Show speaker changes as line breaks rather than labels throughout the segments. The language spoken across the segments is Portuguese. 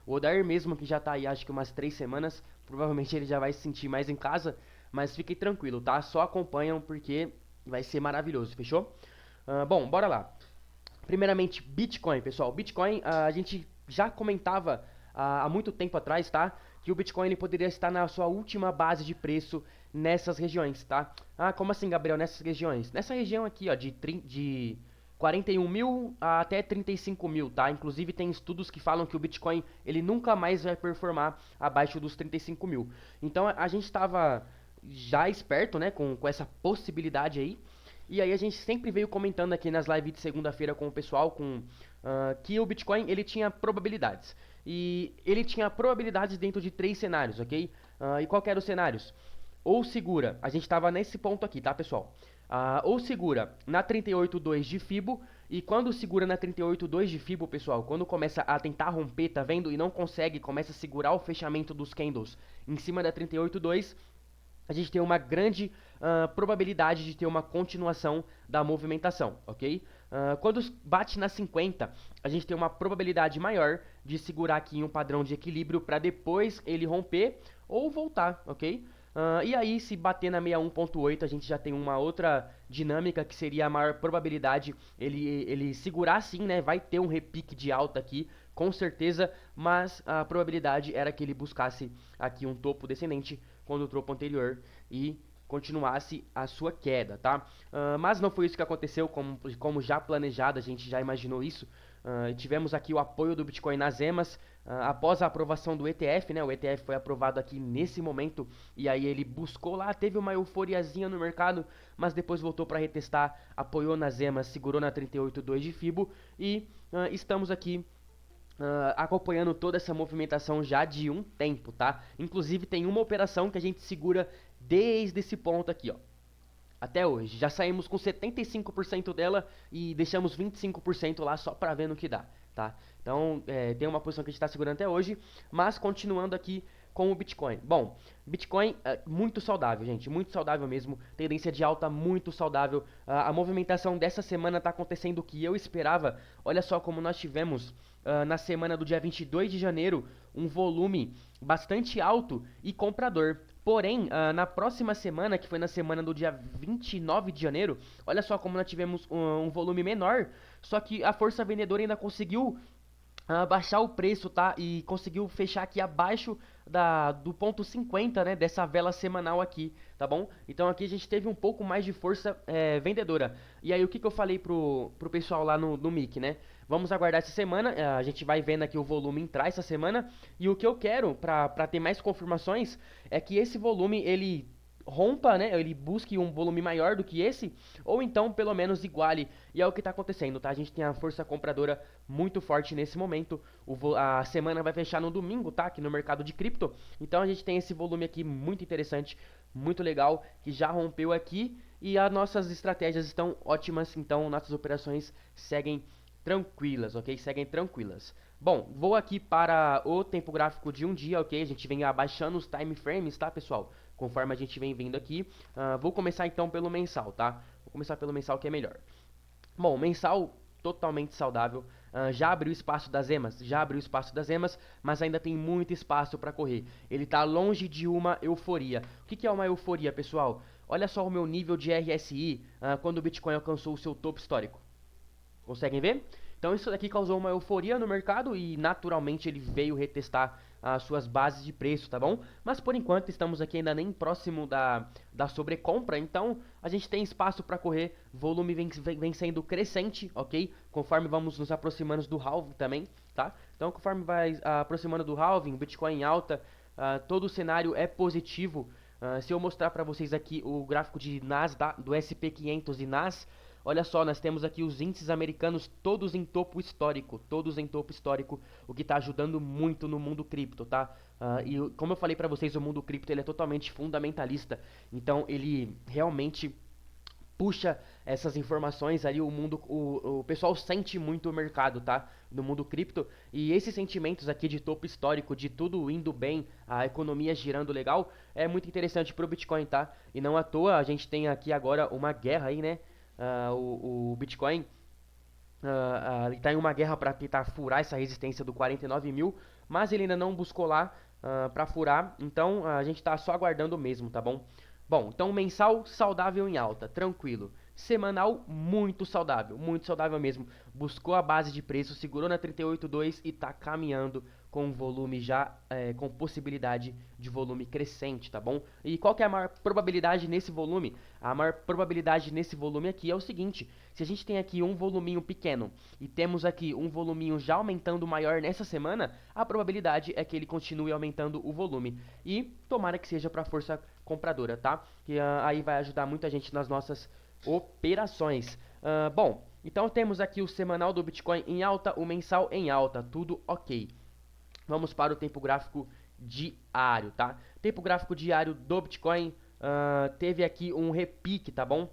O Odair mesmo, que já tá aí acho que umas 3 semanas, provavelmente ele já vai se sentir mais em casa, mas fiquem tranquilo, tá? Só acompanham porque vai ser maravilhoso, fechou? Bom, bora lá. Primeiramente, Bitcoin, pessoal. Bitcoin, a gente já comentava há muito tempo atrás, tá? Que o Bitcoin ele poderia estar na sua última base de preço nessas regiões, tá? Ah, como assim, Gabriel? Nessas regiões? Nessa região aqui, ó, de 41 mil até 35 mil, tá? Inclusive tem estudos que falam que o Bitcoin ele nunca mais vai performar abaixo dos 35 mil. Então a gente estava já esperto, né, com essa possibilidade aí. E aí a gente sempre veio comentando aqui nas lives de segunda-feira com o pessoal que o Bitcoin ele tinha probabilidades. E ele tinha probabilidades dentro de 3 cenários, ok? E qual que eram os cenários? Ou segura, a gente estava nesse ponto aqui, tá, pessoal? Ou segura na 38.2 de Fibo, e quando segura na 38.2 de Fibo, pessoal, quando começa a tentar romper, tá vendo? E não consegue, começa a segurar o fechamento dos candles em cima da 38.2, a gente tem uma grande probabilidade de ter uma continuação da movimentação, ok? Quando bate na 50, a gente tem uma probabilidade maior de segurar aqui em um padrão de equilíbrio para depois ele romper ou voltar, ok? E aí, se bater na 61.8, a gente já tem uma outra dinâmica que seria a maior probabilidade ele segurar sim, né? Vai ter um repique de alta aqui, com certeza, mas a probabilidade era que ele buscasse aqui um topo descendente quando o topo anterior e continuasse a sua queda, tá? Mas não foi isso que aconteceu, como já planejado, a gente já imaginou isso. Tivemos aqui o apoio do Bitcoin nas EMAs após a aprovação do ETF, né? O ETF foi aprovado aqui nesse momento e aí ele buscou lá, teve uma euforiazinha no mercado, mas depois voltou para retestar, apoiou nas EMAs, segurou na 38.2 de Fibo e estamos aqui acompanhando toda essa movimentação já de um tempo, tá? Inclusive tem uma operação que a gente segura desde esse ponto aqui, ó. Até hoje. Já saímos com 75% dela e deixamos 25% lá só para ver no que dá, tá? Então, tem uma posição que a gente está segurando até hoje, mas continuando aqui com o Bitcoin. Bom, Bitcoin é muito saudável, gente, muito saudável mesmo, tendência de alta muito saudável. A movimentação dessa semana está acontecendo o que eu esperava. Olha só como nós tivemos na semana do dia 22 de janeiro um volume bastante alto e comprador. Porém, na próxima semana, que foi na semana do dia 29 de janeiro, olha só como nós tivemos um volume menor, só que a força vendedora ainda conseguiu baixar o preço, tá? E conseguiu fechar aqui abaixo do ponto 50, né? Dessa vela semanal aqui, tá bom? Então aqui a gente teve um pouco mais de força vendedora. E aí o que eu falei pro pessoal lá no MIC, né? Vamos aguardar essa semana, a gente vai vendo aqui o volume entrar essa semana. E o que eu quero, pra ter mais confirmações, é que esse volume, ele rompa, né? Ele busque um volume maior do que esse, ou então pelo menos iguale. E é o que está acontecendo, tá? A gente tem a força compradora muito forte nesse momento. A semana vai fechar no domingo, tá? Aqui no mercado de cripto. Então a gente tem esse volume aqui muito interessante, muito legal, que já rompeu aqui. E as nossas estratégias estão ótimas, então nossas operações seguem tranquilas, ok? Seguem tranquilas. Bom, vou aqui para o tempo gráfico de um dia, ok? A gente vem abaixando os time frames, tá, pessoal? Conforme a gente vem vindo aqui. Vou começar então pelo mensal, tá? Vou começar pelo mensal que é melhor. Bom, mensal totalmente saudável. Já abriu espaço das EMAs? Já abriu espaço das EMAs, mas ainda tem muito espaço para correr. Ele está longe de uma euforia. O que é uma euforia, pessoal? Olha só o meu nível de RSI quando o Bitcoin alcançou o seu topo histórico. Conseguem ver? Então isso daqui causou uma euforia no mercado e naturalmente ele veio retestar as suas bases de preço, tá bom? Mas por enquanto estamos aqui ainda nem próximo da sobrecompra, então a gente tem espaço para correr, volume vem sendo crescente, ok? Conforme vamos nos aproximando do halving também, tá? Então conforme vai aproximando do halving, Bitcoin em alta, todo o cenário é positivo. Se eu mostrar para vocês aqui o gráfico de Nas do SP500 e Nas, olha só, nós temos aqui os índices americanos todos em topo histórico, o que está ajudando muito no mundo cripto, tá? E como eu falei para vocês, o mundo cripto ele é totalmente fundamentalista, então ele realmente puxa essas informações ali, o pessoal sente muito o mercado, tá? No mundo cripto, e esses sentimentos aqui de topo histórico, de tudo indo bem, a economia girando legal, é muito interessante pro Bitcoin, tá? E não à toa a gente tem aqui agora uma guerra aí, né? O Bitcoin ele está em uma guerra para tentar furar essa resistência do 49 mil, mas ele ainda não buscou lá para furar, então a gente está só aguardando mesmo, tá bom? Bom, então mensal saudável em alta, tranquilo. Semanal muito saudável mesmo. Buscou a base de preço, segurou na 38,2 e está caminhando com volume já, com possibilidade de volume crescente, tá bom? E qual que é a maior probabilidade nesse volume? A maior probabilidade nesse volume aqui é o seguinte: se a gente tem aqui um voluminho pequeno e temos aqui um voluminho já aumentando maior nessa semana, a probabilidade é que ele continue aumentando o volume. E tomara que seja para força compradora, tá? Que aí vai ajudar muita gente nas nossas operações. Bom, então temos aqui o semanal do Bitcoin em alta, o mensal em alta, tudo ok. Vamos para o tempo gráfico diário, tá? Tempo gráfico diário do Bitcoin teve aqui um repique, tá bom?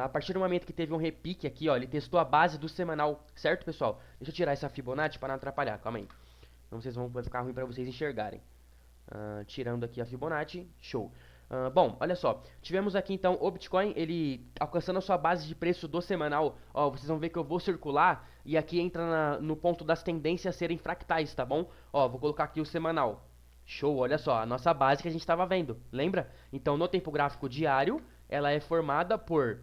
A partir do momento que teve um repique aqui, ó, ele testou a base do semanal, certo, pessoal? Deixa eu tirar essa Fibonacci para não atrapalhar, calma aí. Não vocês vai ficar ruim para vocês enxergarem. Tirando aqui a Fibonacci, show. Bom, olha só, tivemos aqui então o Bitcoin, ele alcançando a sua base de preço do semanal. Ó, vocês vão ver que eu vou circular e aqui entra no ponto das tendências serem fractais, tá bom? Ó, vou colocar aqui o semanal. Show, olha só, a nossa base que a gente estava vendo, lembra? Então no tempo gráfico diário, ela é formada por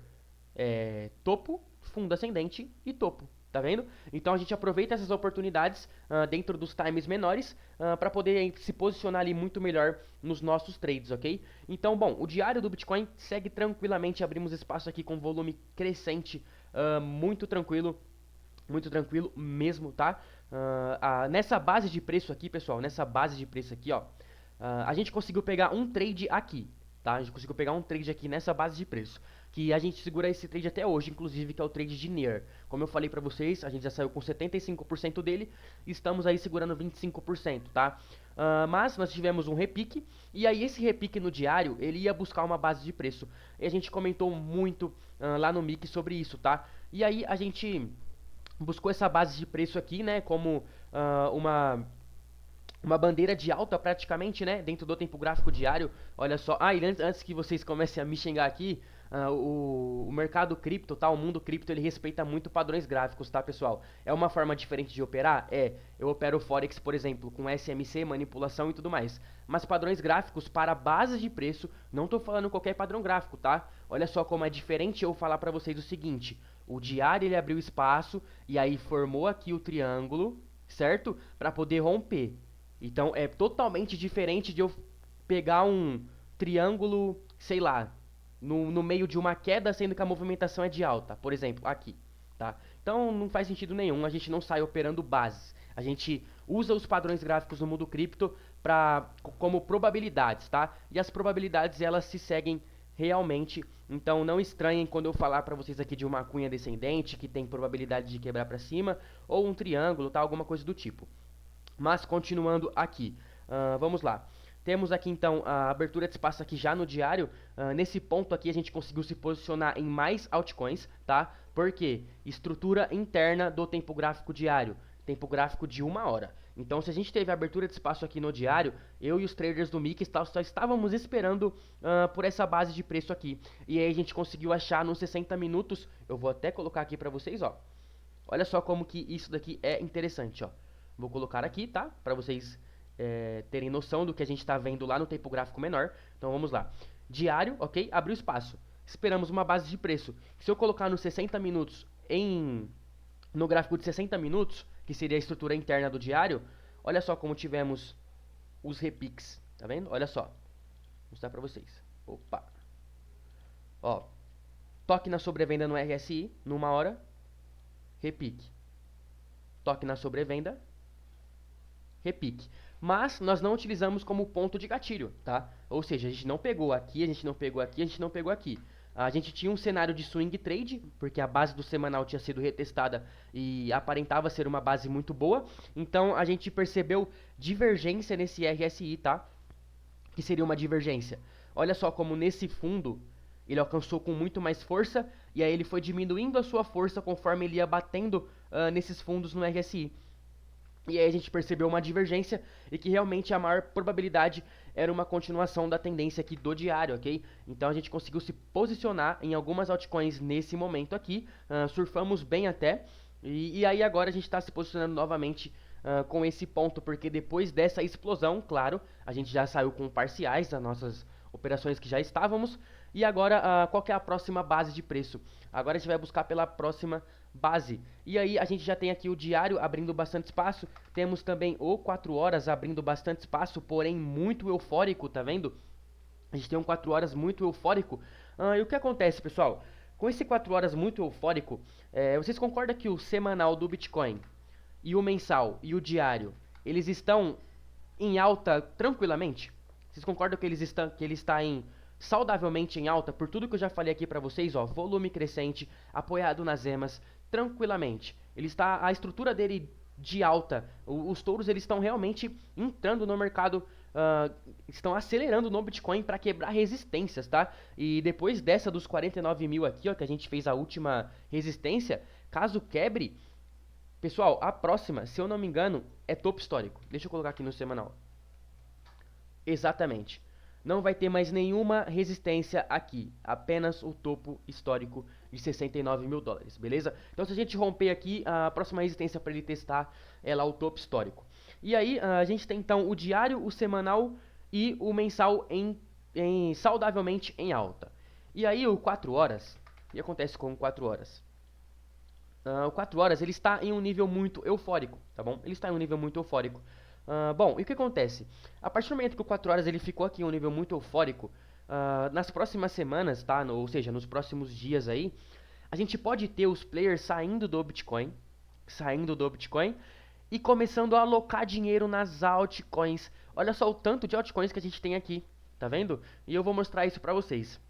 topo, fundo ascendente e topo. Tá vendo? Então a gente aproveita essas oportunidades dentro dos times menores para poder se posicionar ali muito melhor nos nossos trades, ok? Então, bom, o diário do Bitcoin segue tranquilamente, abrimos espaço aqui com volume crescente, muito tranquilo mesmo, tá? Nessa base de preço aqui, pessoal, nessa base de preço aqui, ó, a gente conseguiu pegar um trade aqui, tá? A gente conseguiu pegar um trade aqui nessa base de preço, que a gente segura esse trade até hoje, inclusive, que é o trade de NEAR. Como eu falei pra vocês, a gente já saiu com 75% dele, e estamos aí segurando 25%, tá? Mas nós tivemos um repique, e aí esse repique no diário, ele ia buscar uma base de preço. E a gente comentou muito lá no Mic sobre isso, tá? E aí a gente buscou essa base de preço aqui, né, como uma bandeira de alta praticamente, né, dentro do tempo gráfico diário. Olha só, e antes que vocês comecem a me xingar aqui, o mercado cripto, tá, o mundo cripto, ele respeita muito padrões gráficos, tá, pessoal? É uma forma diferente de operar? Eu opero Forex, por exemplo, com SMC, manipulação e tudo mais. Mas padrões gráficos para bases de preço, não tô falando qualquer padrão gráfico, tá? Olha só como é diferente eu falar pra vocês o seguinte: o diário ele abriu espaço e aí formou aqui o triângulo, certo? Para poder romper. Então é totalmente diferente de eu pegar um triângulo, sei lá, no meio de uma queda, sendo que a movimentação é de alta, por exemplo, aqui, tá? Então não faz sentido nenhum, a gente não sai operando bases. A gente usa os padrões gráficos no mundo cripto como probabilidades, tá? E as probabilidades elas se seguem realmente, então não estranhem quando eu falar para vocês aqui de uma cunha descendente que tem probabilidade de quebrar para cima, ou um triângulo, tá? Alguma coisa do tipo. Mas continuando aqui, vamos lá. Temos aqui então a abertura de espaço aqui já no diário. Nesse ponto aqui a gente conseguiu se posicionar em mais altcoins, tá? Porque estrutura interna do tempo gráfico diário, tempo gráfico de 1 hora. Então se a gente teve a abertura de espaço aqui no diário, eu e os traders do Mic só estávamos esperando por essa base de preço aqui. E aí a gente conseguiu achar nos 60 minutos, eu vou até colocar aqui pra vocês, ó. Olha só como que isso daqui é interessante, ó. Vou colocar aqui, tá? Para vocês terem noção do que a gente está vendo lá no tempo gráfico menor. Então vamos lá. Diário, ok? Abriu espaço. Esperamos uma base de preço. Se eu colocar nos 60 minutos no gráfico de 60 minutos, que seria a estrutura interna do diário, olha só como tivemos os repiques. Tá vendo? Olha só. Vou mostrar para vocês. Opa. Ó. Toque na sobrevenda no RSI, numa hora. Repique. Toque na sobrevenda. Repique. Mas nós não utilizamos como ponto de gatilho, tá? Ou seja, a gente não pegou aqui, a gente não pegou aqui, a gente não pegou aqui. A gente tinha um cenário de swing trade, porque a base do semanal tinha sido retestada e aparentava ser uma base muito boa. Então a gente percebeu divergência nesse RSI, tá? Que seria uma divergência. Olha só como nesse fundo ele alcançou com muito mais força e aí ele foi diminuindo a sua força conforme ele ia batendo nesses fundos no RSI. E aí a gente percebeu uma divergência e que realmente a maior probabilidade era uma continuação da tendência aqui do diário, ok? Então a gente conseguiu se posicionar em algumas altcoins nesse momento aqui, surfamos bem até, e aí agora a gente está se posicionando novamente com esse ponto, porque depois dessa explosão, claro, a gente já saiu com parciais das nossas operações que já estávamos. E agora, qual que é a próxima base de preço? Agora a gente vai buscar pela próxima base. E aí a gente já tem aqui o diário abrindo bastante espaço. Temos também o 4 horas abrindo bastante espaço, porém muito eufórico, tá vendo? A gente tem um 4 horas muito eufórico. E o que acontece, pessoal? Com esse 4 horas muito eufórico, vocês concordam que o semanal do Bitcoin e o mensal e o diário, eles estão em alta tranquilamente? Vocês concordam que ele está saudavelmente em alta por tudo que eu já falei aqui para vocês, ó, volume crescente, apoiado nas emas, tranquilamente. Ele está, a estrutura dele de alta, os touros eles estão realmente entrando no mercado, estão acelerando no Bitcoin para quebrar resistências, tá? E depois dessa dos 49 mil aqui, ó, que a gente fez a última resistência, caso quebre, pessoal, a próxima, se eu não me engano, é topo histórico. Deixa eu colocar aqui no semanal. Exatamente. Não vai ter mais nenhuma resistência aqui, apenas o topo histórico de 69 mil dólares, beleza? Então se a gente romper aqui, a próxima resistência para ele testar é lá o topo histórico. E aí a gente tem então o diário, o semanal e o mensal saudavelmente em alta. E aí o 4 horas, o que acontece com o 4 horas? O 4 horas ele está em um nível muito eufórico, tá bom? Ele está em um nível muito eufórico. Bom, e o que acontece? A partir do momento que o 4 horas ele ficou aqui em um nível muito eufórico, nas próximas semanas, tá? Ou seja, nos próximos dias aí, a gente pode ter os players saindo do Bitcoin e começando a alocar dinheiro nas altcoins. Olha só o tanto de altcoins que a gente tem aqui, tá vendo? E eu vou mostrar isso pra vocês.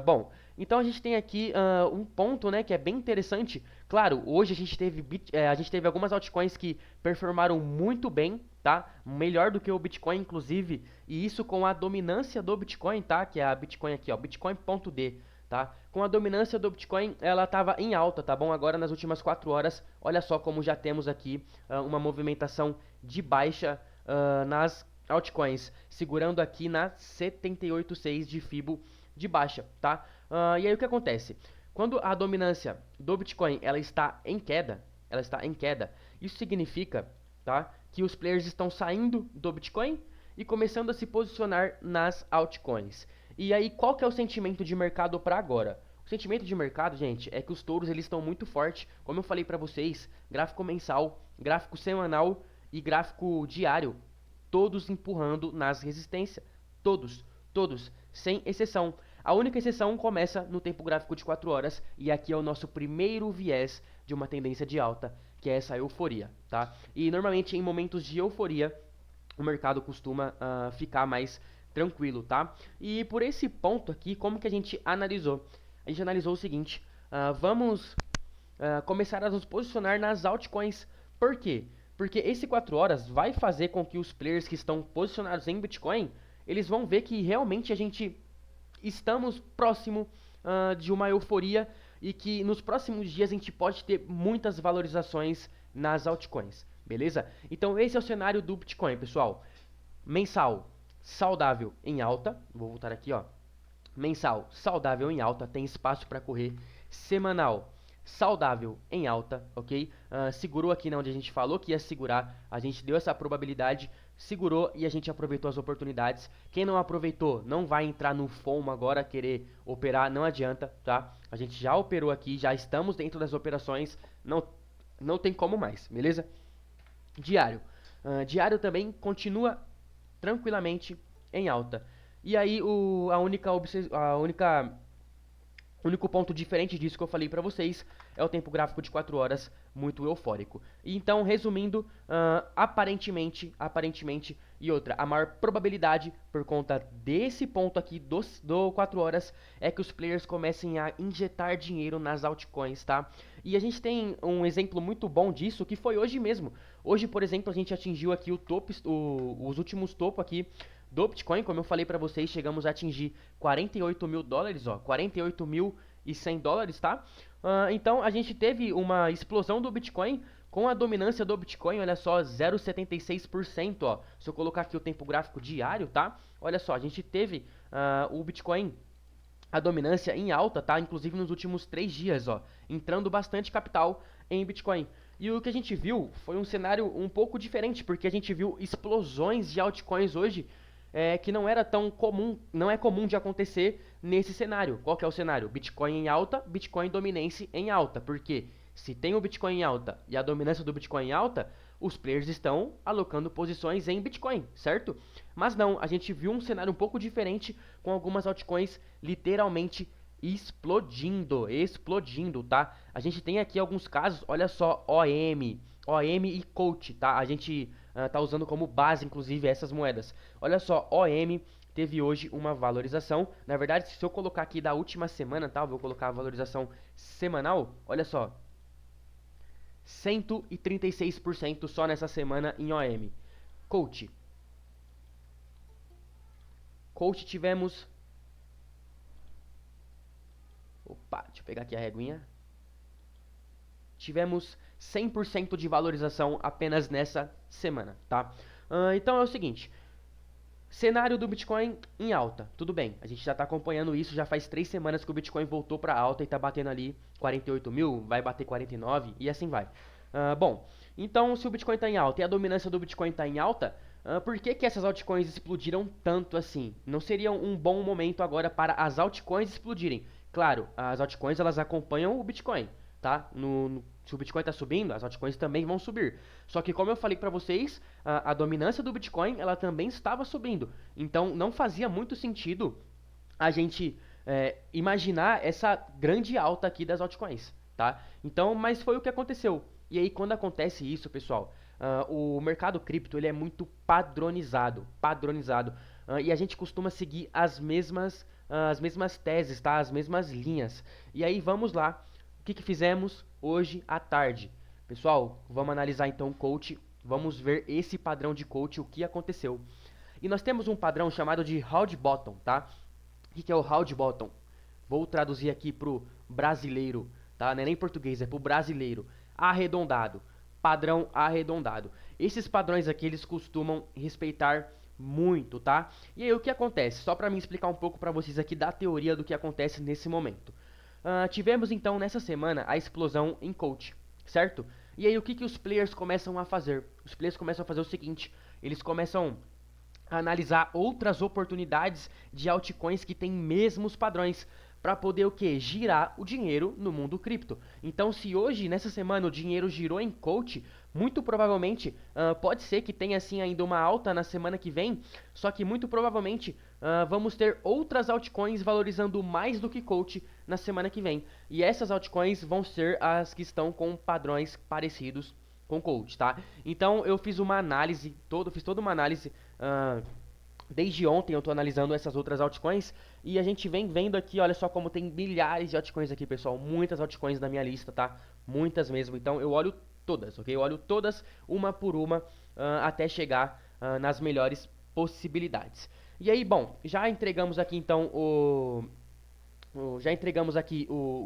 Bom, então a gente tem aqui um ponto, né, que é bem interessante. Claro, hoje a gente teve algumas altcoins que performaram muito bem, tá? Melhor do que o Bitcoin, inclusive, e isso com a dominância do Bitcoin, tá? Que é a Bitcoin aqui, ó, Bitcoin.d, tá? Com a dominância do Bitcoin, ela estava em alta, tá bom? Agora nas últimas 4 horas, olha só como já temos aqui uma movimentação de baixa nas altcoins, segurando aqui na 78.6 de Fibo de baixa, tá? E aí o que acontece? Quando a dominância do Bitcoin ela está em queda, isso significa, tá, que os players estão saindo do Bitcoin e começando a se posicionar nas altcoins. E aí qual que é o sentimento de mercado para agora? O sentimento de mercado, gente, é que os touros eles estão muito fortes, como eu falei para vocês, gráfico mensal, gráfico semanal e gráfico diário, todos empurrando nas resistências, todos, sem exceção. A única exceção começa no tempo gráfico de 4 horas, e aqui é o nosso primeiro viés de uma tendência de alta, que é essa euforia, tá? E normalmente em momentos de euforia, o mercado costuma ficar mais tranquilo, tá? E por esse ponto aqui, como que a gente analisou? A gente analisou o seguinte, vamos começar a nos posicionar nas altcoins. Por quê? Porque esse 4 horas vai fazer com que os players que estão posicionados em Bitcoin, eles vão ver que realmente a gente estamos próximo de uma euforia e que nos próximos dias a gente pode ter muitas valorizações nas altcoins, beleza? Então esse é o cenário do Bitcoin, pessoal. Mensal, saudável em alta, vou voltar aqui, ó. Mensal, saudável em alta, tem espaço para correr. Semanal, saudável em alta, ok? Segurou aqui onde a gente falou que ia segurar, a gente deu essa probabilidade, segurou e a gente aproveitou as oportunidades. Quem não aproveitou não vai entrar no FOMO agora, querer operar, não adianta, tá? A gente já operou aqui, já estamos dentro das operações, não tem como mais, beleza? Diário. Diário também continua tranquilamente em alta. E aí o único ponto diferente disso que eu falei pra vocês é o tempo gráfico de 4 horas muito eufórico. E então, resumindo, aparentemente, e outra, a maior probabilidade por conta desse ponto aqui do 4 horas é que os players comecem a injetar dinheiro nas altcoins, tá? E a gente tem um exemplo muito bom disso que foi hoje mesmo. Hoje, por exemplo, a gente atingiu aqui os últimos topos aqui do Bitcoin, como eu falei pra vocês, chegamos a atingir 48 mil dólares, ó, 48.100 dólares, tá? Então a gente teve uma explosão do Bitcoin com a dominância do Bitcoin, olha só, 0,76%, ó. Se eu colocar aqui o tempo gráfico diário, tá? Olha só, a gente teve o Bitcoin, a dominância em alta, tá? Inclusive nos últimos 3 dias, ó, entrando bastante capital em Bitcoin. E o que a gente viu foi um cenário um pouco diferente, porque a gente viu explosões de altcoins hoje que não era tão comum, não é comum de acontecer nesse cenário. Qual que é o cenário? Bitcoin em alta, Bitcoin dominância em alta. Porque se tem o Bitcoin em alta e a dominância do Bitcoin em alta, os players estão alocando posições em Bitcoin, certo? Mas não, a gente viu um cenário um pouco diferente com algumas altcoins literalmente explodindo, explodindo, tá? A gente tem aqui alguns casos, olha só, OM e Coach, tá? A gente tá usando como base, inclusive, essas moedas. Olha só, OM teve hoje uma valorização. Na verdade, se eu colocar aqui da última semana, tá? Eu vou colocar a valorização semanal. Olha só, 136% só nessa semana em OM. Coach. Coach tivemos... Opa, deixa eu pegar aqui a reguinha. Tivemos 100% de valorização apenas nessa semana, tá? Então é o seguinte, cenário do Bitcoin em alta, tudo bem, a gente já está acompanhando isso, já faz 3 semanas que o Bitcoin voltou para alta e está batendo ali 48 mil, vai bater 49 e assim vai. Bom, então se o Bitcoin está em alta e a dominância do Bitcoin está em alta, por que que essas altcoins explodiram tanto assim? Não seria um bom momento agora para as altcoins explodirem? Claro, as altcoins elas acompanham o Bitcoin, tá? Se o Bitcoin está subindo, as altcoins também vão subir. Só que como eu falei para vocês, a dominância do Bitcoin ela também estava subindo. Então não fazia muito sentido a gente imaginar essa grande alta aqui das altcoins, tá? Então, mas foi o que aconteceu. E aí quando acontece isso, pessoal, o mercado cripto ele é muito padronizado, e a gente costuma seguir as mesmas teses, tá? As mesmas linhas. E aí vamos lá. O que que fizemos hoje à tarde? Pessoal, vamos analisar então o coach. Vamos ver esse padrão de coach, o que aconteceu. E nós temos um padrão chamado de round bottom, tá? O que é o round bottom? Vou traduzir aqui pro brasileiro, tá? Não é nem português, é pro brasileiro. Arredondado. Padrão arredondado. Esses padrões aqui, eles costumam respeitar muito, tá? E aí o que acontece? Só para mim explicar um pouco para vocês aqui da teoria do que acontece nesse momento. Tivemos então nessa semana a explosão em coach, certo? E aí o que que os players começam a fazer? Os players começam a fazer o seguinte, eles começam a analisar outras oportunidades de altcoins que têm mesmos padrões para poder o que? Girar o dinheiro no mundo cripto. Então, se hoje, nessa semana, o dinheiro girou em coach, muito provavelmente pode ser que tenha assim ainda uma alta na semana que vem, só que muito provavelmente vamos ter outras altcoins valorizando mais do que coach na semana que vem. E essas altcoins vão ser as que estão com padrões parecidos com coach, tá? Então eu fiz uma análise, fiz toda uma análise desde ontem eu estou analisando essas outras altcoins e a gente vem vendo aqui, olha só como tem milhares de altcoins aqui, pessoal, muitas altcoins na minha lista, tá? Muitas mesmo. Então eu olho todas, ok? Eu olho todas uma por uma até chegar nas melhores possibilidades. E aí, bom, já entregamos aqui então o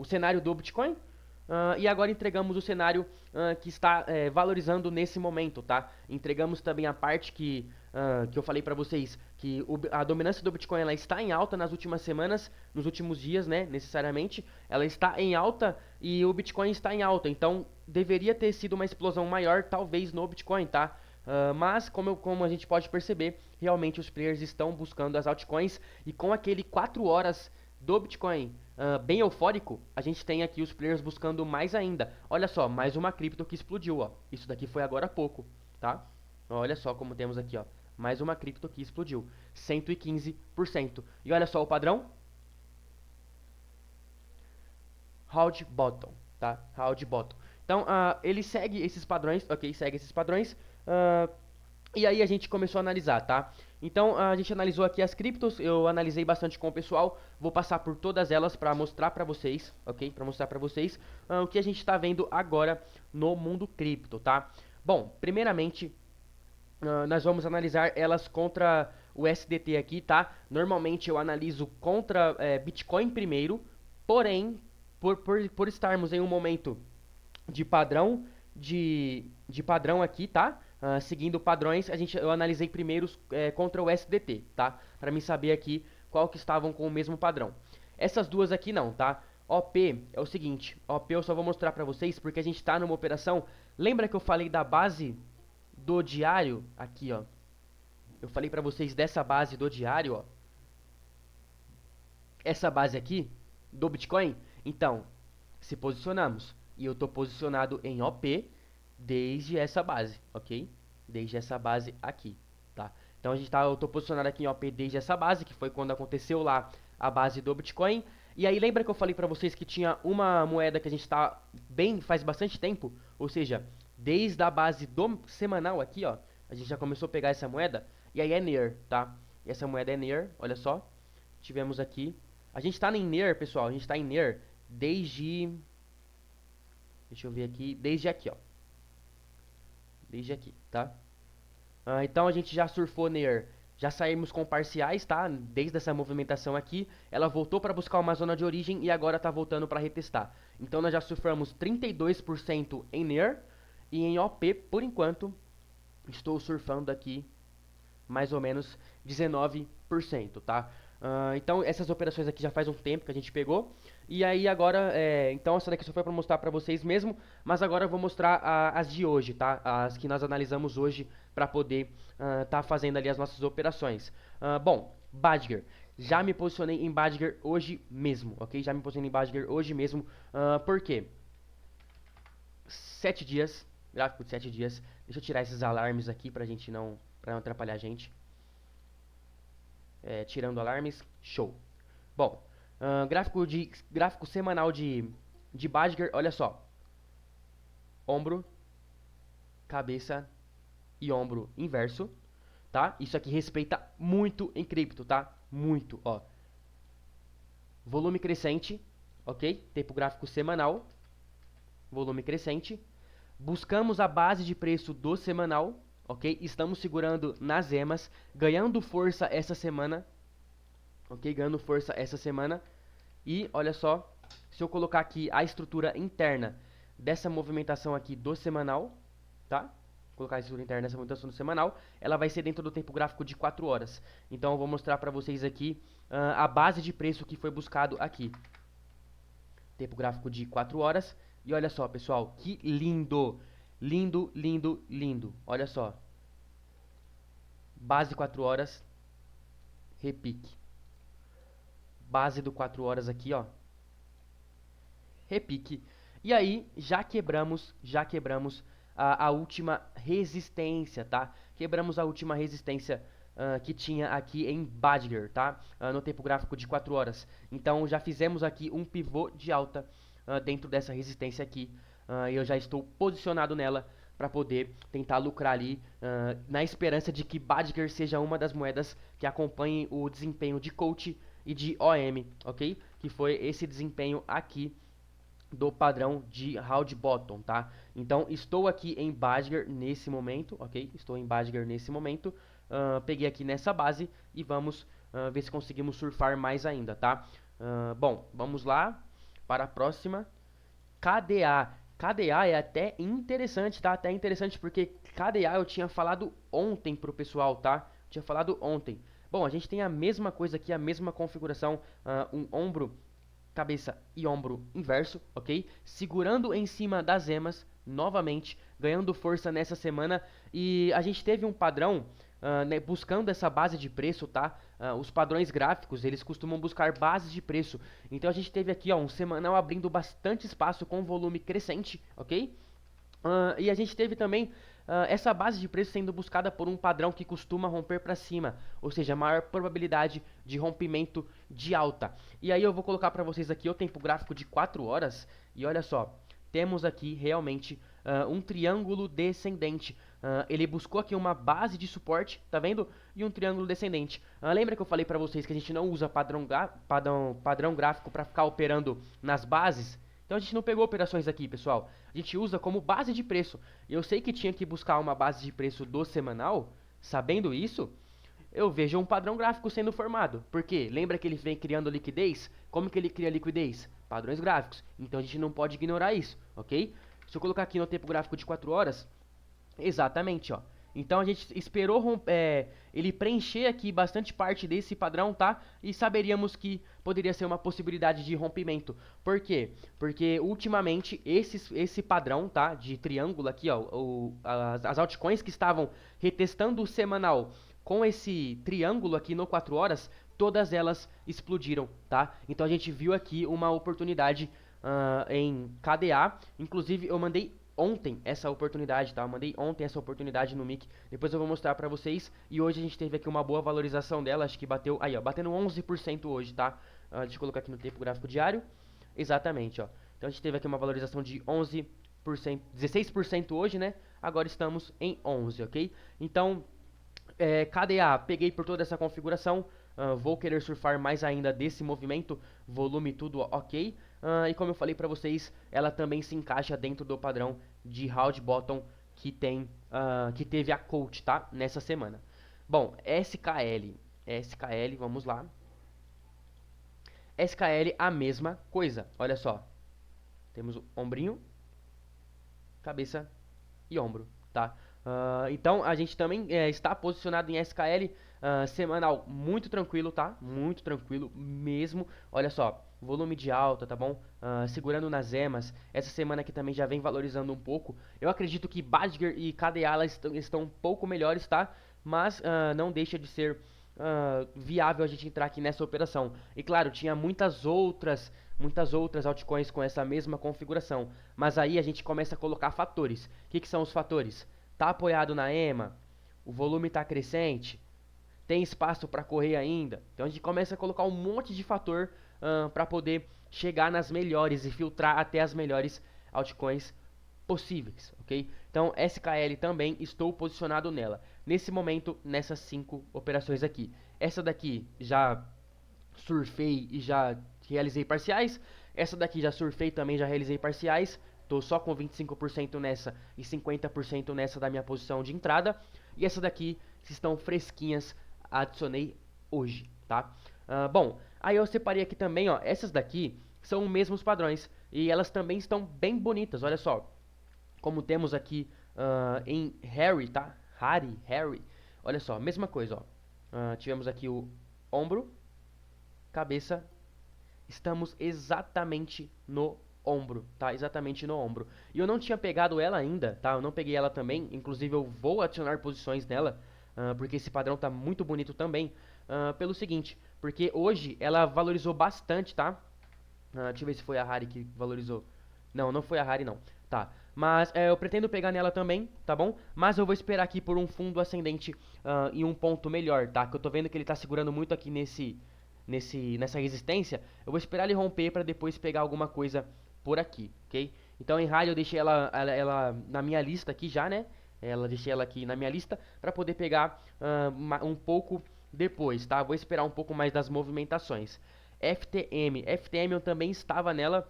cenário do Bitcoin. E agora entregamos o cenário que está valorizando nesse momento, tá? Entregamos também a parte que eu falei para vocês, que a dominância do Bitcoin ela está em alta nas últimas semanas, nos últimos dias, né? Necessariamente, ela está em alta e o Bitcoin está em alta. Então, deveria ter sido uma explosão maior, talvez, no Bitcoin, tá? Mas, como a gente pode perceber, realmente os players estão buscando as altcoins e com aquele 4 horas do Bitcoin bem eufórico, a gente tem aqui os players buscando mais ainda. Olha só, mais uma cripto que explodiu, ó. Isso daqui foi agora há pouco, tá? Olha só como temos aqui, ó. Mais uma cripto que explodiu. 115%. E olha só o padrão. Round bottom, tá? Round bottom. Então, ele segue esses padrões, ok? Segue esses padrões. E aí a gente começou a analisar, tá? Então a gente analisou aqui as criptos, eu analisei bastante com o pessoal, vou passar por todas elas para mostrar para vocês, ok? Para mostrar para vocês o que a gente está vendo agora no mundo cripto, tá? Bom, primeiramente nós vamos analisar elas contra o SDT aqui, tá? Normalmente eu analiso contra Bitcoin primeiro, porém, por estarmos em um momento de padrão, de padrão aqui, tá? Seguindo padrões, eu analisei primeiro contra o SDT, tá? Para mim saber aqui qual que estavam com o mesmo padrão. Essas duas aqui não, tá? OP é o seguinte, OP eu só vou mostrar para vocês porque a gente está numa operação Lembra que eu falei da base do diário? Aqui, ó. Eu falei pra vocês dessa base do diário, ó. Essa base aqui, do Bitcoin. Então, se posicionamos. E eu tô posicionado em OP desde essa base, ok? Desde essa base aqui, tá? Então, eu tô posicionado aqui em OP desde essa base, que foi quando aconteceu lá a base do Bitcoin. E aí, lembra que eu falei pra vocês que tinha uma moeda que a gente tá bem, faz bastante tempo? Ou seja, desde a base do semanal aqui, ó, a gente já começou a pegar essa moeda. E aí é NEAR, tá? E essa moeda é NEAR, olha só. Tivemos aqui. A gente tá em NEAR, pessoal, a gente tá em NEAR desde... Deixa eu ver aqui, desde aqui, ó. Desde aqui, tá? Então a gente já surfou NEAR. Já saímos com parciais, tá? Desde essa movimentação aqui, ela voltou para buscar uma zona de origem e agora tá voltando para retestar. Então nós já surfamos 32% em NEAR e em OP, por enquanto, estou surfando aqui mais ou menos 19%, tá? Então essas operações aqui já faz um tempo que a gente pegou. E aí agora, então essa daqui só foi para mostrar para vocês mesmo, mas agora eu vou mostrar as de hoje, tá? As que nós analisamos hoje para poder tá fazendo ali as nossas operações. Bom, Badger. Já me posicionei em Badger hoje mesmo, ok? Já me posicionei em Badger hoje mesmo. Por quê? 7 dias, gráfico de 7 dias. Deixa eu tirar esses alarmes aqui pra gente não, pra não atrapalhar a gente. Tirando alarmes, show. Bom, gráfico semanal de Badger, olha só. Ombro, cabeça e ombro inverso, tá? Isso aqui respeita muito em cripto, tá? Muito, ó. Volume crescente, ok? Tempo gráfico semanal, volume crescente. Buscamos a base de preço do semanal, ok? Estamos segurando nas emas, ganhando força essa semana, ok? Ganhando força essa semana. E olha só, se eu colocar aqui a estrutura interna dessa movimentação aqui do semanal, tá? Colocar a estrutura interna dessa movimentação do semanal, ela vai ser dentro do tempo gráfico de 4 horas. Então eu vou mostrar para vocês aqui a base de preço que foi buscado aqui. Tempo gráfico de 4 horas. E olha só, pessoal, que lindo! Lindo, lindo, lindo. Olha só. Base 4 horas. Repique. Base do 4 horas aqui, ó. Repique. E aí, já quebramos a última resistência, tá? Quebramos a última resistência que tinha aqui em Badger, tá? No tempo gráfico de 4 horas. Então, já fizemos aqui um pivô de alta dentro dessa resistência aqui. E eu já estou posicionado nela para poder tentar lucrar ali na esperança de que Badger seja uma das moedas que acompanhe o desempenho de coach e de OM, ok? Que foi esse desempenho aqui do padrão de round bottom, tá? Então, estou aqui em Badger nesse momento, ok? Estou em Badger nesse momento. Peguei aqui nessa base e vamos ver se conseguimos surfar mais ainda, tá? Bom, vamos lá para a próxima. KDA. KDA é até interessante, tá? Até interessante porque KDA eu tinha falado ontem pro pessoal, tá? Tinha falado ontem. Bom, a gente tem a mesma coisa aqui, a mesma configuração, um ombro, cabeça e ombro inverso, ok? Segurando em cima das emas, novamente, ganhando força nessa semana. E a gente teve um padrão, né, buscando essa base de preço, tá? Os padrões gráficos, eles costumam buscar bases de preço. Então a gente teve aqui, ó, um semanal abrindo bastante espaço com volume crescente, ok? E a gente teve também essa base de preço sendo buscada por um padrão que costuma romper para cima, ou seja, maior probabilidade de rompimento de alta. E aí eu vou colocar para vocês aqui o tempo gráfico de 4 horas, e olha só, temos aqui realmente um triângulo descendente. Ele buscou aqui uma base de suporte, tá vendo? E um triângulo descendente. Lembra que eu falei para vocês que a gente não usa padrão gráfico para ficar operando nas bases? Então a gente não pegou operações aqui, pessoal. A gente usa como base de preço. Eu sei que tinha que buscar uma base de preço do semanal. Sabendo isso, eu vejo um padrão gráfico sendo formado. Por quê? Lembra que ele vem criando liquidez? Como que ele cria liquidez? Padrões gráficos. Então a gente não pode ignorar isso, ok? Se eu colocar aqui no tempo gráfico de 4 horas, exatamente, ó. Então a gente esperou ele preencher aqui bastante parte desse padrão, tá? E saberíamos que poderia ser uma possibilidade de rompimento. Por quê? Porque ultimamente esse padrão, tá? De triângulo aqui, ó, as altcoins que estavam retestando o semanal com esse triângulo aqui no 4 horas, todas elas explodiram, tá? Então a gente viu aqui uma oportunidade em KDA. Inclusive eu mandei ontem essa oportunidade, tá? Eu mandei ontem essa oportunidade no mic. Depois eu vou mostrar pra vocês. E hoje a gente teve aqui uma boa valorização dela. Acho que bateu, aí ó, batendo 11% hoje, tá? Deixa eu colocar aqui no tempo gráfico diário. Exatamente, ó. Então a gente teve aqui uma valorização de 11%, 16% hoje, né? Agora estamos em 11, ok? Então, KDA, peguei por toda essa configuração. Vou querer surfar mais ainda desse movimento, volume tudo ok. E como eu falei pra vocês, ela também se encaixa dentro do padrão de round bottom que teve a coach, tá? Nessa semana. Bom, SKL, vamos lá. SKL a mesma coisa, olha só. Temos o ombrinho, cabeça e ombro, tá? Então a gente também está posicionado em SKL semanal muito tranquilo, tá? Muito tranquilo mesmo. Olha só, volume de alta, tá bom? Segurando nas emas. Essa semana aqui também já vem valorizando um pouco. Eu acredito que Badger e KDA estão um pouco melhores, tá? Mas não deixa de ser viável a gente entrar aqui nessa operação. E claro, tinha muitas outras altcoins com essa mesma configuração. Mas aí a gente começa a colocar fatores. O que são os fatores? Tá apoiado na EMA, o volume está crescente, tem espaço para correr ainda. Então a gente começa a colocar um monte de fator para poder chegar nas melhores e filtrar até as melhores altcoins possíveis, ok? Então SKL também estou posicionado nela. Nesse momento, nessas 5 operações aqui. Essa daqui já surfei e já realizei parciais. Essa daqui já surfei também, já realizei parciais. Tô só com 25% nessa e 50% nessa da minha posição de entrada. E essa daqui estão fresquinhas, adicionei hoje, tá? Bom, aí eu separei aqui também, ó, essas daqui são os mesmos padrões e elas também estão bem bonitas, olha só. Como temos aqui em Harry, tá? Harry, olha só, mesma coisa, ó. Tivemos aqui o ombro, cabeça, estamos exatamente no ombro, tá? Exatamente no ombro. E eu não tinha pegado ela ainda, tá? Eu não peguei ela também, inclusive eu vou adicionar posições nela, porque esse padrão tá muito bonito também, pelo seguinte, porque hoje ela valorizou bastante, tá? Deixa eu ver se foi a Harry que valorizou. Não, não foi a Harry não, tá? Mas eu pretendo pegar nela também, tá bom? Mas eu vou esperar aqui por um fundo ascendente em um ponto melhor, tá? Que eu tô vendo que ele tá segurando muito aqui nessa resistência. Eu vou esperar ele romper para depois pegar alguma coisa por aqui, ok? Então em rádio eu deixei ela na minha lista aqui já, né? Deixei ela aqui na minha lista para poder pegar um pouco depois, tá? Vou esperar um pouco mais das movimentações. FTM eu também estava nela,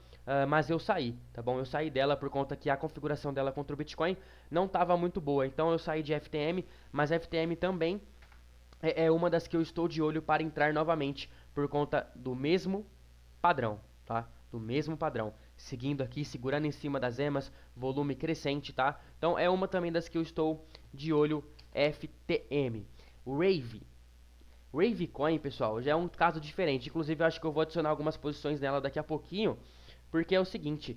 mas eu saí, tá bom? Eu saí dela por conta que a configuração dela contra o Bitcoin não estava muito boa. Então eu saí de FTM, mas FTM também é uma das que eu estou de olho para entrar novamente por conta do mesmo padrão, tá? Do mesmo padrão. Seguindo aqui, segurando em cima das emas, volume crescente, tá? Então é uma também das que eu estou de olho, FTM. Ravecoin, pessoal, já é um caso diferente. Inclusive, eu acho que eu vou adicionar algumas posições nela daqui a pouquinho, porque é o seguinte,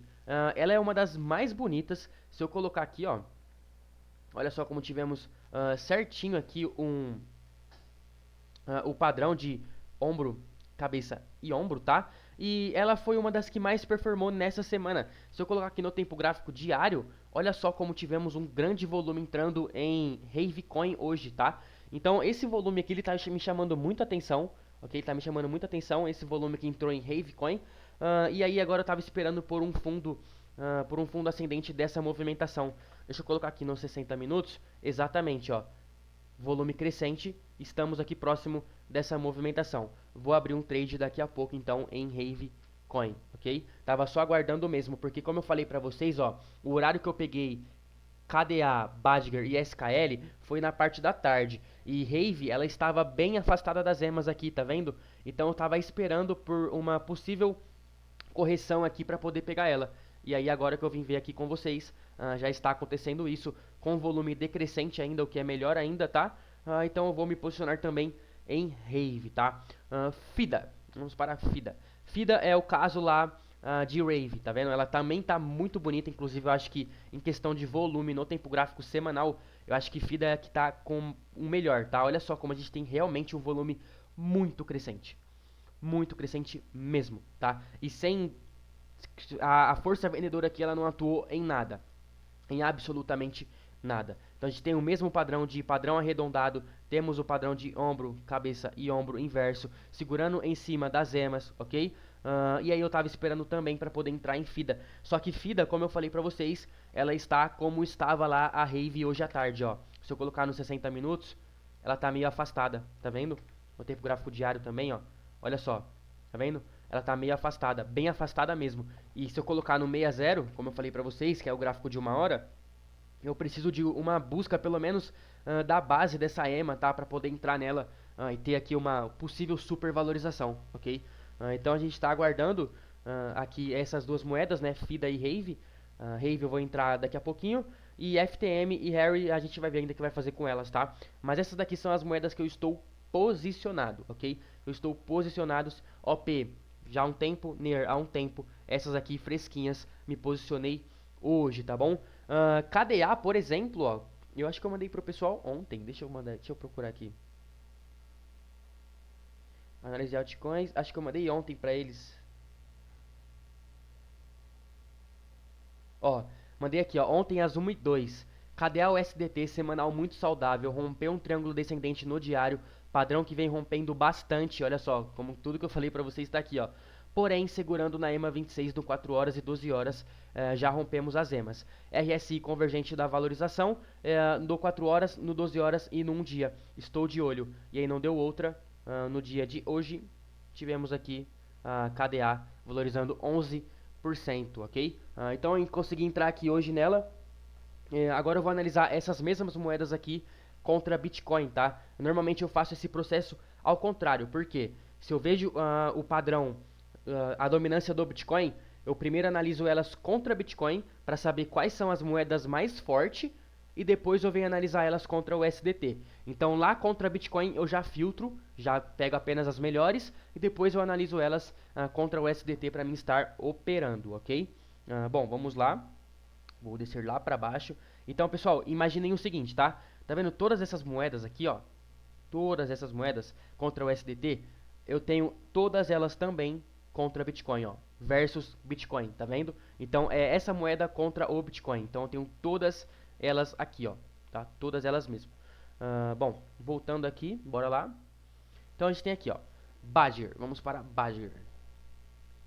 ela é uma das mais bonitas. Se eu colocar aqui, ó, olha só como tivemos certinho aqui o padrão de ombro, cabeça e ombro, tá? E ela foi uma das que mais performou nessa semana. Se eu colocar aqui no tempo gráfico diário, olha só como tivemos um grande volume entrando em Ravecoin hoje, tá? Então esse volume aqui ele tá me chamando muita atenção, ok? Tá me chamando muita atenção esse volume que entrou em Ravecoin. E aí agora eu tava esperando por um fundo ascendente dessa movimentação. Deixa eu colocar aqui nos 60 minutos, exatamente, ó. Volume crescente, estamos aqui próximo dessa movimentação. Vou abrir um trade daqui a pouco então em Ravecoin, ok? Tava só aguardando mesmo, porque como eu falei pra vocês, ó, o horário que eu peguei KDA, Badger e SKL foi na parte da tarde. E Rave, ela estava bem afastada das emas aqui, tá vendo? Então eu tava esperando por uma possível correção aqui para poder pegar ela. E aí agora que eu vim ver aqui com vocês, já está acontecendo isso com volume decrescente ainda, o que é melhor ainda, tá? Então eu vou me posicionar também em Rave, tá? FIDA, vamos para a FIDA. FIDA é o caso lá de Rave, tá vendo? Ela também tá muito bonita, inclusive eu acho que em questão de volume no tempo gráfico semanal, eu acho que FIDA é a que tá com o melhor, tá? Olha só como a gente tem realmente um volume muito crescente mesmo, tá? E sem a força vendedora aqui, ela não atuou em nada, em absolutamente nada. Então a gente tem o mesmo padrão de padrão arredondado, temos o padrão de ombro, cabeça e ombro inverso, segurando em cima das emas, ok? E aí eu tava esperando também para poder entrar em FIDA. Só que FIDA, como eu falei para vocês, ela está como estava lá a Rave hoje à tarde, ó. Se eu colocar nos 60 minutos, ela tá meio afastada, tá vendo? O tempo gráfico diário também, ó. Olha só, tá vendo? Ela tá meio afastada, bem afastada mesmo. E se eu colocar no 60, como eu falei pra vocês, que é o gráfico de 1 hora, eu preciso de uma busca pelo menos da base dessa EMA, tá? Pra poder entrar nela e ter aqui uma possível supervalorização, ok? Então a gente está aguardando aqui essas duas moedas, né? FIDA e Rave. Rave eu vou entrar daqui a pouquinho. E FTM e Harry a gente vai ver ainda o que vai fazer com elas, tá? Mas essas daqui são as moedas que eu estou posicionado, ok? Eu estou posicionados OP já há um tempo, NER há um tempo. Essas aqui fresquinhas me posicionei hoje, tá bom? KDA, por exemplo, ó, eu acho que eu mandei pro pessoal ontem. Deixa eu procurar aqui. Análise de altcoins, acho que eu mandei ontem pra eles. Ó, mandei aqui, ó, ontem às 1h02. Cadê a USDT semanal muito saudável? Rompeu um triângulo descendente no diário, padrão que vem rompendo bastante. Olha só, como tudo que eu falei pra vocês está aqui, ó. Porém, segurando na EMA 26 no 4 horas e 12 horas, já rompemos as EMAs. RSI convergente da valorização no 4 horas, no 12 horas e no 1 dia. Estou de olho. E aí não deu outra. No dia de hoje, tivemos aqui a KDA valorizando 11%, ok? Então eu consegui entrar aqui hoje nela. Agora eu vou analisar essas mesmas moedas aqui contra Bitcoin, tá? Normalmente eu faço esse processo ao contrário, porque se eu vejo o padrão, a dominância do Bitcoin, eu primeiro analiso elas contra Bitcoin para saber quais são as moedas mais fortes e depois eu venho analisar elas contra o USDT. Então lá contra Bitcoin eu já filtro, já pego apenas as melhores e depois eu analiso elas contra o USDT para mim estar operando, ok? Bom, vamos lá. Vou descer lá para baixo. Então, pessoal, imaginem o seguinte, tá? Tá vendo todas essas moedas aqui, ó? Todas essas moedas contra o USDT, eu tenho todas elas também contra Bitcoin, ó, versus Bitcoin, tá vendo? Então, é essa moeda contra o Bitcoin. Então, eu tenho todas elas aqui, ó, tá? Todas elas mesmo. Bom, voltando aqui, bora lá. Então, a gente tem aqui, ó, Badger. Vamos para Badger.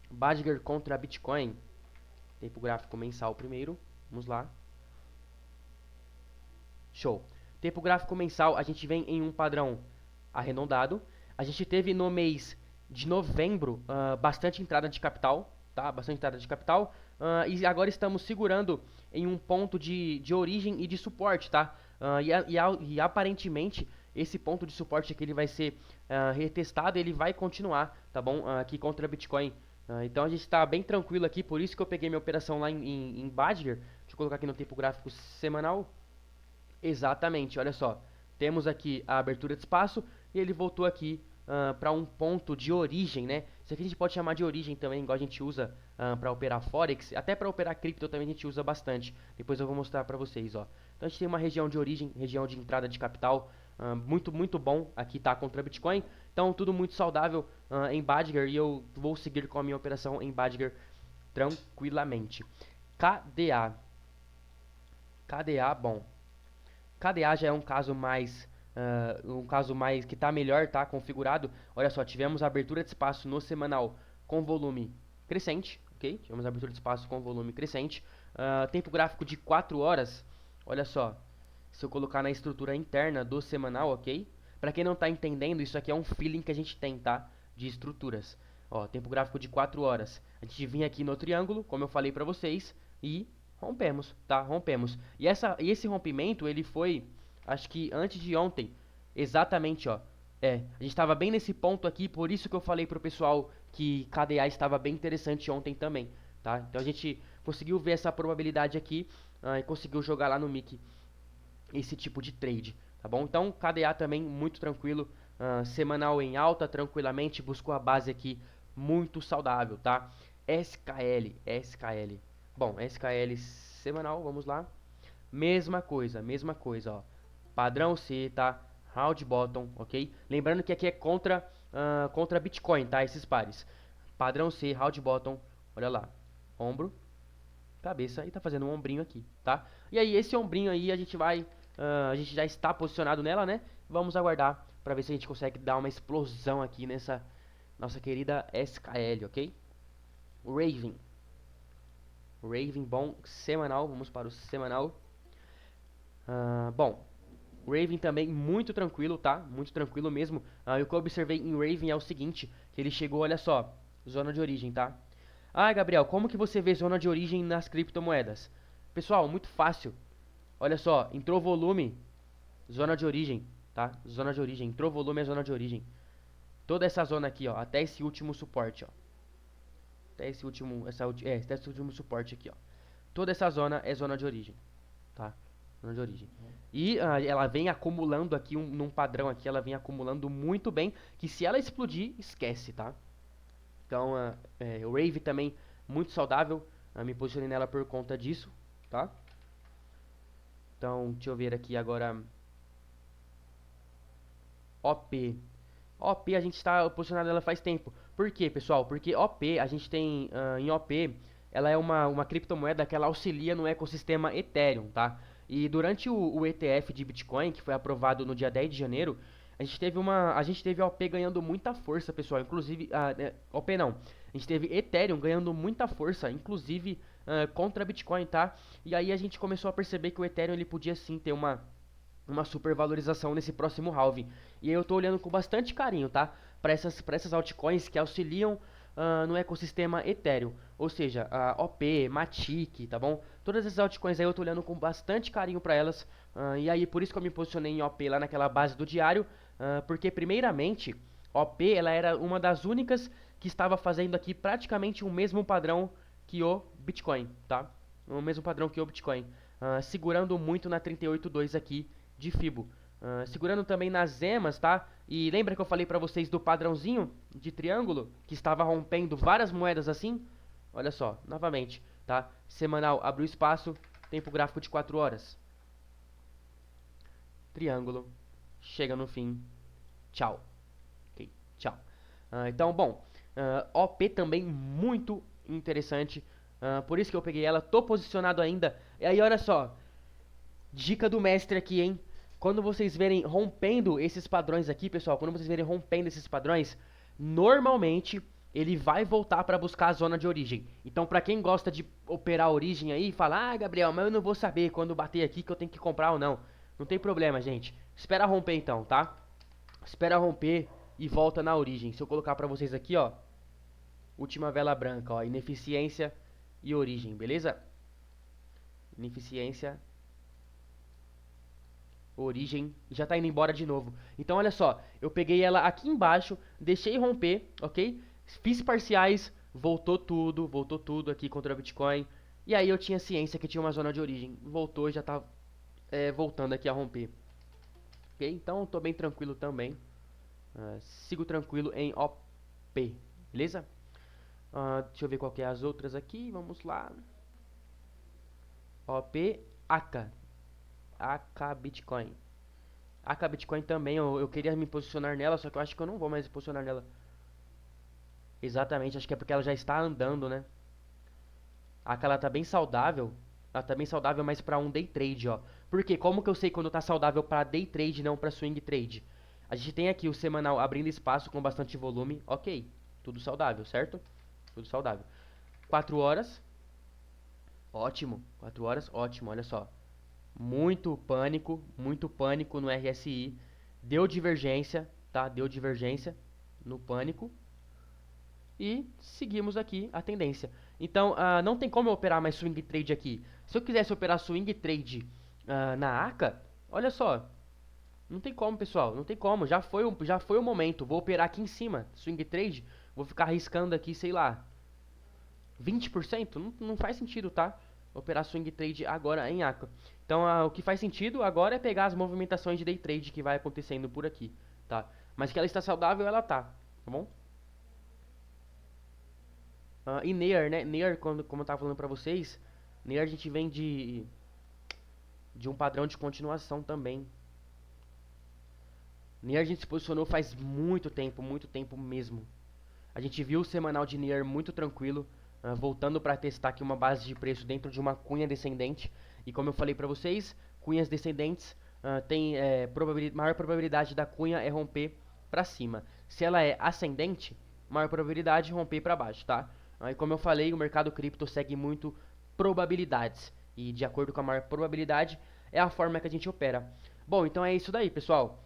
Badger contra Bitcoin. Tempo gráfico mensal primeiro. Vamos lá. Show. Tempo gráfico mensal, a gente vem em um padrão arredondado. A gente teve no mês de novembro bastante entrada de capital, tá? Bastante entrada de capital. E agora estamos segurando em um ponto de origem e de suporte, tá? E aparentemente esse ponto de suporte aqui ele vai ser retestado, ele vai continuar, tá bom? Aqui contra Bitcoin. Então a gente está bem tranquilo aqui, por isso que eu peguei minha operação lá em Badger. Deixa eu colocar aqui no tempo gráfico semanal. Exatamente, olha só. Temos aqui a abertura de espaço e ele voltou aqui para um ponto de origem, né? Isso aqui a gente pode chamar de origem também, igual a gente usa para operar Forex. Até para operar cripto também a gente usa bastante. Depois eu vou mostrar para vocês, ó. Então a gente tem uma região de origem, região de entrada de capital. Muito bom aqui tá contra Bitcoin. Então tudo muito saudável em Badger e eu vou seguir com a minha operação em Badger tranquilamente. KDA. KDA, bom. KDA já é um caso mais que está melhor, tá configurado. Olha só, tivemos a abertura de espaço no semanal com volume crescente, ok? Tivemos a abertura de espaço com volume crescente. Tempo gráfico de 4 horas. Olha só, se eu colocar na estrutura interna do semanal, ok? Para quem não está entendendo, isso aqui é um feeling que a gente tem, tá? De estruturas. Ó, tempo gráfico de 4 horas. A gente vinha aqui no triângulo, como eu falei para vocês, e rompemos, tá? Rompemos. E esse rompimento, ele foi, acho que antes de ontem, exatamente, ó. A gente estava bem nesse ponto aqui, por isso que eu falei pro pessoal que KDA estava bem interessante ontem também, tá? Então a gente conseguiu ver essa probabilidade aqui e conseguiu jogar lá no Mickey esse tipo de trade, tá bom? Então, KDA também muito tranquilo, semanal em alta, tranquilamente, buscou a base aqui muito saudável, tá? SKL. Bom, SKL semanal, vamos lá. Mesma coisa, ó. Padrão C, tá? Round bottom, ok? Lembrando que aqui é contra Bitcoin, tá? Esses pares. Padrão C, round bottom, olha lá. Ombro, cabeça e tá fazendo um ombrinho aqui, tá? E aí esse ombrinho aí a gente já está posicionado nela, né? Vamos aguardar para ver se a gente consegue dar uma explosão aqui nessa nossa querida SKL, ok? Raven. Raven, bom, semanal, vamos para o semanal. Bom, Raven também muito tranquilo, tá? Muito tranquilo mesmo. E o que eu observei em Raven é o seguinte, que ele chegou, olha só, zona de origem, tá? Ah, Gabriel, como que você vê zona de origem nas criptomoedas? Pessoal, muito fácil. Olha só, entrou volume, zona de origem, tá? Zona de origem, entrou volume é zona de origem. Toda essa zona aqui, ó, até esse último suporte, ó. Até esse último, até esse último suporte aqui, ó. Toda essa zona é zona de origem, tá? Zona de origem. E ela vem acumulando aqui, num padrão aqui, ela vem acumulando muito bem, que se ela explodir, esquece, tá? Então, o Rave também muito saudável, me posicionei nela por conta disso, tá? Então, deixa eu ver aqui agora. OP. OP a gente está posicionado nela faz tempo. Por quê, pessoal? Porque OP, a gente tem em OP, ela é uma criptomoeda que ela auxilia no ecossistema Ethereum, tá? E durante o ETF de Bitcoin, que foi aprovado no dia 10 de janeiro, a gente teve a OP ganhando muita força, pessoal. Inclusive, OP não. A gente teve Ethereum ganhando muita força, inclusive contra Bitcoin, tá? E aí a gente começou a perceber que o Ethereum ele podia sim ter uma supervalorização nesse próximo halving. E eu estou olhando com bastante carinho, tá? Para essas altcoins que auxiliam no ecossistema Ethereum. Ou seja, a OP, Matic, tá bom? Todas essas altcoins aí eu estou olhando com bastante carinho para elas. E aí por isso que eu me posicionei em OP lá naquela base do diário. Porque primeiramente, OP ela era uma das únicas que estava fazendo aqui praticamente o mesmo padrão que o Bitcoin, tá? O mesmo padrão que o Bitcoin. Segurando muito na 38.2 aqui de Fibo. Segurando também nas emas, tá? E lembra que eu falei pra vocês do padrãozinho de triângulo? Que estava rompendo várias moedas assim? Olha só, novamente, tá? Semanal, abriu espaço, tempo gráfico de 4 horas. Triângulo, chega no fim, tchau. Ok, tchau. Então, bom, OP também muito interessante. Por isso que eu peguei ela, tô posicionado ainda. E aí, olha só, dica do mestre aqui, hein? Quando vocês verem rompendo esses padrões aqui, pessoal, quando vocês verem rompendo esses padrões, normalmente ele vai voltar para buscar a zona de origem. Então, para quem gosta de operar a origem aí, fala: "Ah, Gabriel, mas eu não vou saber quando bater aqui que eu tenho que comprar ou não". Não tem problema, gente. Espera romper então, tá? Espera romper e volta na origem. Se eu colocar para vocês aqui, ó, última vela branca, ó, ineficiência e origem, beleza? Ineficiência, origem, e já tá indo embora de novo. Então olha só, eu peguei ela aqui embaixo, deixei romper, ok? Fiz parciais, voltou tudo aqui contra o Bitcoin. E aí eu tinha ciência que tinha uma zona de origem. Voltou e já tá voltando aqui a romper. Ok? Então tô bem tranquilo também. Sigo tranquilo em OP, beleza? Deixa eu ver qual que é as outras aqui, vamos lá. OP, AK Bitcoin. AK Bitcoin também, eu queria me posicionar nela, só que eu acho que eu não vou mais me posicionar nela. Exatamente, acho que é porque ela já está andando, né? AK ela tá bem saudável. Ela tá bem saudável, mas pra um day trade, ó. Porque como que eu sei quando tá saudável pra day trade e não pra swing trade? A gente tem aqui o semanal abrindo espaço com bastante volume, ok. Tudo saudável, certo? Tudo saudável. 4 horas. Ótimo. 4 horas, ótimo, olha só. Muito pânico no RSI. Deu divergência, tá? Deu divergência no pânico. E seguimos aqui a tendência. Então, não tem como eu operar mais swing trade aqui. Se eu quisesse operar swing trade na ACA, olha só. Não tem como, pessoal. Não tem como. Já foi o momento. Vou operar aqui em cima. Swing trade. Vou ficar arriscando aqui, sei lá. 20%? Não faz sentido, tá? Operar swing trade agora em Aqua. Então, o que faz sentido agora é pegar as movimentações de day trade que vai acontecendo por aqui, tá? Mas que ela está saudável, ela tá bom? E Near, né? Near, como eu tava falando pra vocês, Near a gente vem de um padrão de continuação também. Near a gente se posicionou faz muito tempo mesmo. A gente viu o semanal de Near muito tranquilo, voltando para testar aqui uma base de preço dentro de uma cunha descendente. E como eu falei para vocês, cunhas descendentes tem maior probabilidade da cunha é romper para cima. Se ela é ascendente, maior probabilidade de romper para baixo, tá? E como eu falei, o mercado cripto segue muito probabilidades. E de acordo com a maior probabilidade, é a forma que a gente opera. Bom, então é isso daí, pessoal.